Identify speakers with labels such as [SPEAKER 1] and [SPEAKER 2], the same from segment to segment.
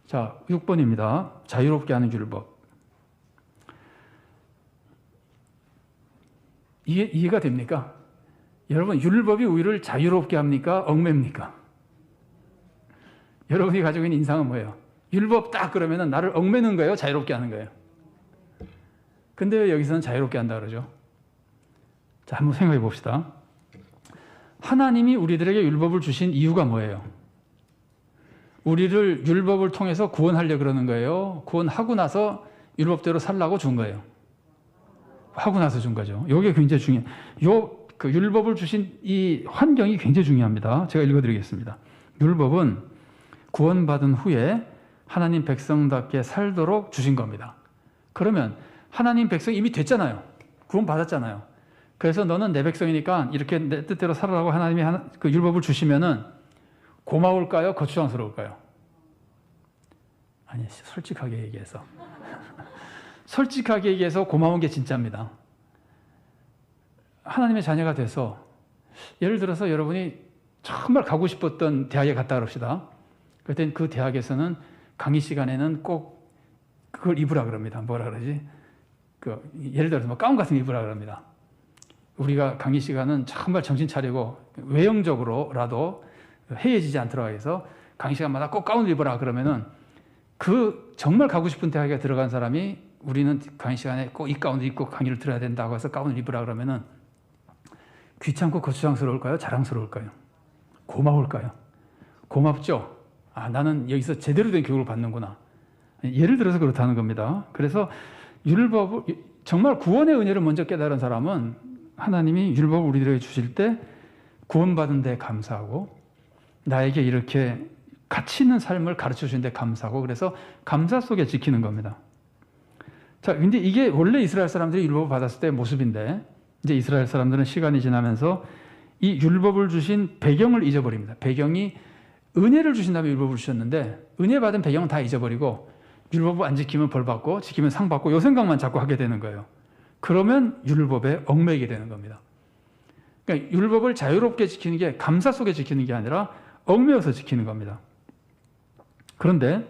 [SPEAKER 1] 자, 6번입니다. 자유롭게 하는 율법. 이해가 됩니까? 여러분, 율법이 우리를 자유롭게 합니까? 얽매입니까? 여러분이 가지고 있는 인상은 뭐예요? 율법 딱 그러면은 나를 얽매는 거예요? 자유롭게 하는 거예요? 근데 왜 여기서는 자유롭게 한다 그러죠? 자, 한번 생각해 봅시다. 하나님이 우리들에게 율법을 주신 이유가 뭐예요? 우리를 율법을 통해서 구원하려고 그러는 거예요? 구원하고 나서 율법대로 살라고 준 거예요? 하고 나서 준 거죠. 이게 굉장히 중요해요. 그 율법을 주신 이 환경이 굉장히 중요합니다. 제가 읽어드리겠습니다. 율법은 구원받은 후에 하나님 백성답게 살도록 주신 겁니다. 그러면 하나님 백성이 이미 됐잖아요. 구원받았잖아요. 그래서 너는 내 백성이니까 이렇게 내 뜻대로 살아라고 하나님이 그 율법을 주시면은 고마울까요? 거추장스러울까요? 아니, 솔직하게 얘기해서. 솔직하게 얘기해서 고마운 게 진짜입니다. 하나님의 자녀가 돼서 예를 들어서 여러분이 정말 가고 싶었던 대학에 갔다 그럽시다. 그랬더니 그 대학에서는 강의 시간에는 꼭 그걸 입으라 그럽니다. 뭐라 그러지? 예를 들어서 뭐 가운 같은 거 입으라 그럽니다. 우리가 강의 시간은 정말 정신 차리고 외형적으로라도 해이해지지 않도록 해서 강의 시간마다 꼭 가운을 입어라 그러면은 그 정말 가고 싶은 대학에 들어간 사람이 우리는 강의 시간에 꼭 이 가운을 입고 강의를 들어야 된다고 해서 가운을 입으라 그러면은 귀찮고 거추장스러울까요? 자랑스러울까요? 고마울까요? 고맙죠? 아, 나는 여기서 제대로 된 교육을 받는구나. 예를 들어서 그렇다는 겁니다. 그래서 율법을, 정말 구원의 은혜를 먼저 깨달은 사람은 하나님이 율법을 우리들에게 주실 때 구원받은 데 감사하고 나에게 이렇게 가치 있는 삶을 가르쳐 주신 데 감사하고 그래서 감사 속에 지키는 겁니다. 자, 근데 이게 원래 이스라엘 사람들이 율법을 받았을 때의 모습인데 이제 이스라엘 사람들은 시간이 지나면서 이 율법을 주신 배경을 잊어버립니다. 배경이 은혜를 주신 다음에 율법을 주셨는데 은혜 받은 배경은 다 잊어버리고 율법을 안 지키면 벌 받고 지키면 상 받고 이 생각만 자꾸 하게 되는 거예요. 그러면 율법에 얽매이게 되는 겁니다. 그러니까 율법을 자유롭게 지키는 게 감사 속에 지키는 게 아니라 얽매여서 지키는 겁니다. 그런데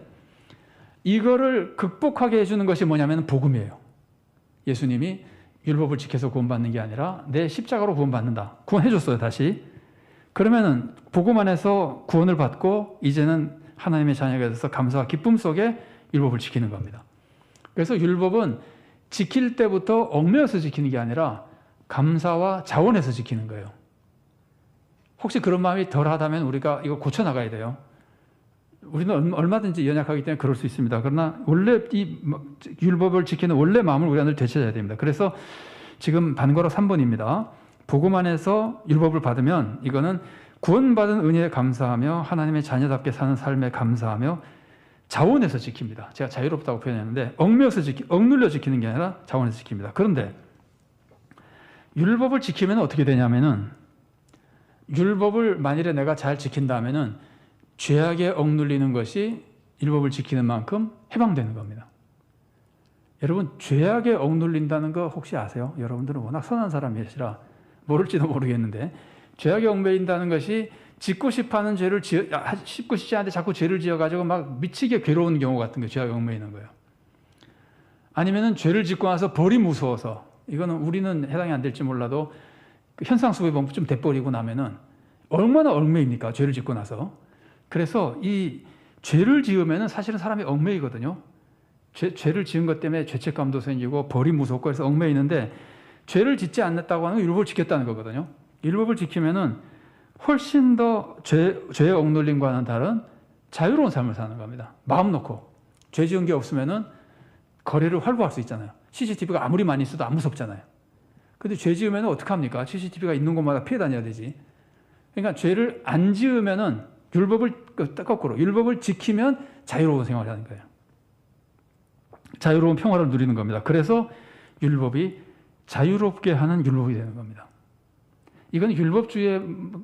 [SPEAKER 1] 이거를 극복하게 해주는 것이 뭐냐면 복음이에요. 예수님이 율법을 지켜서 구원받는 게 아니라 내 십자가로 구원받는다. 구원해줬어요, 다시. 그러면은 복음 안에서 구원을 받고 이제는 하나님의 자녀가 돼서 감사와 기쁨 속에 율법을 지키는 겁니다. 그래서 율법은 지킬 때부터 얽매여서 지키는 게 아니라 감사와 자원해서 지키는 거예요. 혹시 그런 마음이 덜하다면 우리가 이거 고쳐나가야 돼요. 우리는 얼마든지 연약하기 때문에 그럴 수 있습니다. 그러나 원래 이 율법을 지키는 원래 마음을 우리가 늘 되찾아야 됩니다. 그래서 지금 반거로 3번입니다. 복음 안에서 율법을 받으면 이거는 구원받은 은혜에 감사하며 하나님의 자녀답게 사는 삶에 감사하며 자원해서 지킵니다. 제가 자유롭다고 표현했는데 억눌려 지키는 게 아니라 자원해서 지킵니다. 그런데 율법을 지키면 어떻게 되냐면은 율법을 만일에 내가 잘 지킨다면은 죄악에 억눌리는 것이 율법을 지키는 만큼 해방되는 겁니다. 여러분, 죄악에 억눌린다는 거 혹시 아세요? 여러분들은 워낙 선한 사람이시라 모를지도 모르겠는데 죄악에 얽매인다는 것이 짓고 싶어하는 죄를 짓고 싶지 않은데 자꾸 죄를 지어가지고 막 미치게 괴로운 경우 같은 거 죄악에 얽매이는 거예요. 아니면은 죄를 짓고 나서 벌이 무서워서 이거는 우리는 해당이 안 될지 몰라도 현상 속에 보면 좀 돼버리고 나면은 얼마나 얽매입니까? 죄를 짓고 나서. 그래서 이 죄를 지으면은 사실은 사람이 얽매이거든요. 죄를 지은 것 때문에 죄책감도 생기고 벌이 무섭고 해서 얽매이는데 죄를 짓지 않았다고 하는 건 율법을 지켰다는 거거든요. 율법을 지키면은 훨씬 더 죄의 억눌림과는 다른 자유로운 삶을 사는 겁니다. 마음 놓고 죄 지은 게 없으면은 거리를 활보할 수 있잖아요. CCTV가 아무리 많이 있어도 안 무섭잖아요. 근데 죄 지으면 어떡합니까? CCTV가 있는 곳마다 피해 다녀야 되지. 그러니까 죄를 안 지으면은 거꾸로 율법을 지키면 자유로운 생활을 하는 거예요. 자유로운 평화를 누리는 겁니다. 그래서 율법이 자유롭게 하는 율법이 되는 겁니다. 이건 율법주의의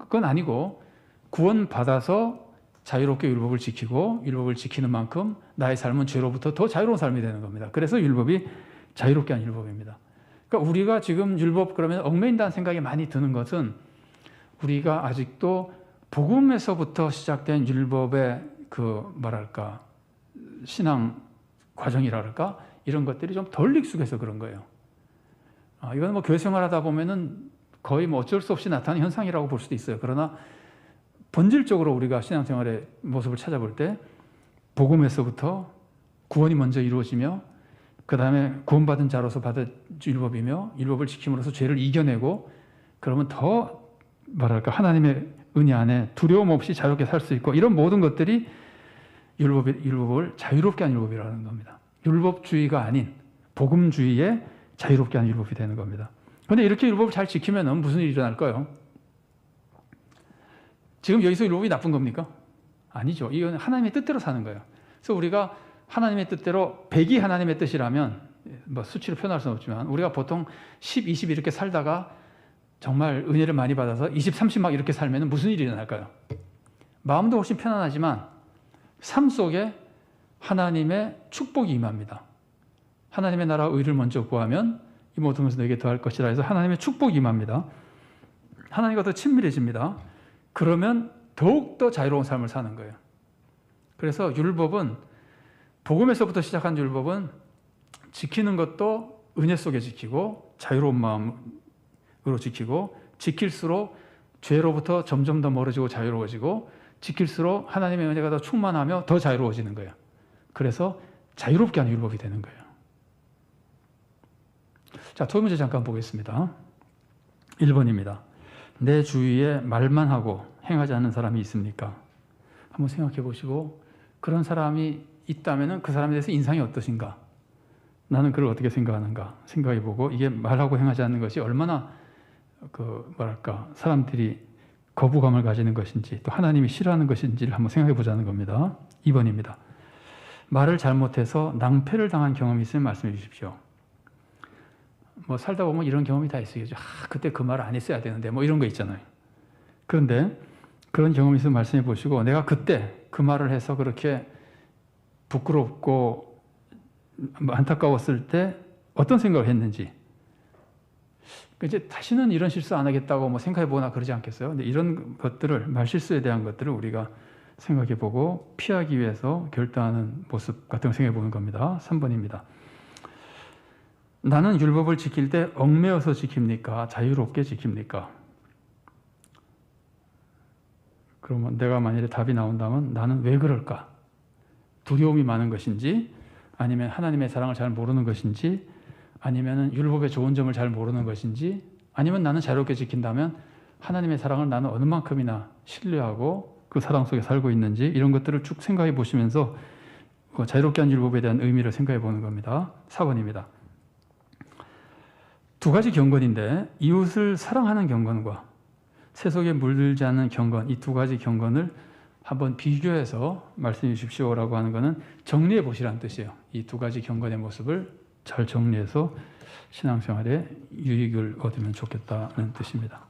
[SPEAKER 1] 건 아니고 구원받아서 자유롭게 율법을 지키고 율법을 지키는 만큼 나의 삶은 죄로부터 더 자유로운 삶이 되는 겁니다. 그래서 율법이 자유롭게 한 율법입니다. 그러니까 우리가 지금 율법 그러면 얽매인다는 생각이 많이 드는 것은 우리가 아직도 복음에서부터 시작된 율법의 신앙 과정이라 그럴까? 이런 것들이 좀 덜 익숙해서 그런 거예요. 이건 뭐 교회 생활하다 보면은 거의 뭐 어쩔 수 없이 나타나는 현상이라고 볼 수도 있어요. 그러나 본질적으로 우리가 신앙생활의 모습을 찾아볼 때 복음에서부터 구원이 먼저 이루어지며 그 다음에 구원받은 자로서 받은 율법이며 율법을 지킴으로써 죄를 이겨내고 그러면 더 뭐랄까 하나님의 은혜 안에 두려움 없이 자유롭게 살 수 있고 이런 모든 것들이 율법을 자유롭게 하는 율법이라는 겁니다. 율법주의가 아닌 복음주의에 자유롭게 하는 율법이 되는 겁니다. 그런데 이렇게 율법을 잘 지키면 무슨 일이 일어날까요? 지금 여기서 율법이 나쁜 겁니까? 아니죠. 이건 하나님의 뜻대로 사는 거예요. 그래서 우리가 하나님의 뜻대로 100이 하나님의 뜻이라면 뭐 수치로 표현할 수는 없지만 우리가 보통 10, 20 이렇게 살다가 정말 은혜를 많이 받아서 20, 30 막 이렇게 살면 무슨 일이 일어날까요? 마음도 훨씬 편안하지만 삶 속에 하나님의 축복이 임합니다. 하나님의 나라 의를 먼저 구하면 이 모든 것을 너에게 더할 것이라 해서 하나님의 축복이 임합니다. 하나님과 더 친밀해집니다. 그러면 더욱더 자유로운 삶을 사는 거예요. 그래서 율법은 복음에서부터 시작한 율법은 지키는 것도 은혜 속에 지키고 자유로운 마음으로 지키고 지킬수록 죄로부터 점점 더 멀어지고 자유로워지고 지킬수록 하나님의 은혜가 더 충만하며 더 자유로워지는 거예요. 그래서 자유롭게 하는 율법이 되는 거예요. 자, 두 문제 잠깐 보겠습니다. 1번입니다. 내 주위에 말만 하고 행하지 않는 사람이 있습니까? 한번 생각해 보시고 그런 사람이 있다면 그 사람에 대해서 인상이 어떠신가? 나는 그걸 어떻게 생각하는가? 생각해 보고 이게 말하고 행하지 않는 것이 얼마나 사람들이 거부감을 가지는 것인지 또 하나님이 싫어하는 것인지를 한번 생각해 보자는 겁니다. 2번입니다. 말을 잘못해서 낭패를 당한 경험이 있으면 말씀해 주십시오. 뭐 살다 보면 이런 경험이 다 있어요. 그때 그 말을 안 했어야 되는데 뭐 이런 거 있잖아요. 그런데 그런 경험이 있으면 말씀해 보시고 내가 그때 그 말을 해서 그렇게 부끄럽고 안타까웠을 때 어떤 생각을 했는지 이제 다시는 이런 실수 안 하겠다고 뭐 생각해 보거나 그러지 않겠어요? 근데 이런 것들을 말실수에 대한 것들을 우리가 생각해 보고 피하기 위해서 결단하는 모습 같은 걸 생각해 보는 겁니다. 3번입니다. 나는 율법을 지킬 때 얽매여서 지킵니까? 자유롭게 지킵니까? 그러면 내가 만일에 답이 나온다면 나는 왜 그럴까? 두려움이 많은 것인지 아니면 하나님의 사랑을 잘 모르는 것인지 아니면 율법의 좋은 점을 잘 모르는 것인지 아니면 나는 자유롭게 지킨다면 하나님의 사랑을 나는 어느 만큼이나 신뢰하고 그 사랑 속에 살고 있는지 이런 것들을 쭉 생각해 보시면서 자유롭게 한 율법에 대한 의미를 생각해 보는 겁니다. 4번입니다. 두 가지 경건인데 이웃을 사랑하는 경건과 세속에 물들지 않는 경건 이 두 가지 경건을 한번 비교해서 말씀해 주십시오라고 하는 것은 정리해 보시라는 뜻이에요. 이 두 가지 경건의 모습을 잘 정리해서 신앙생활에 유익을 얻으면 좋겠다는 뜻입니다.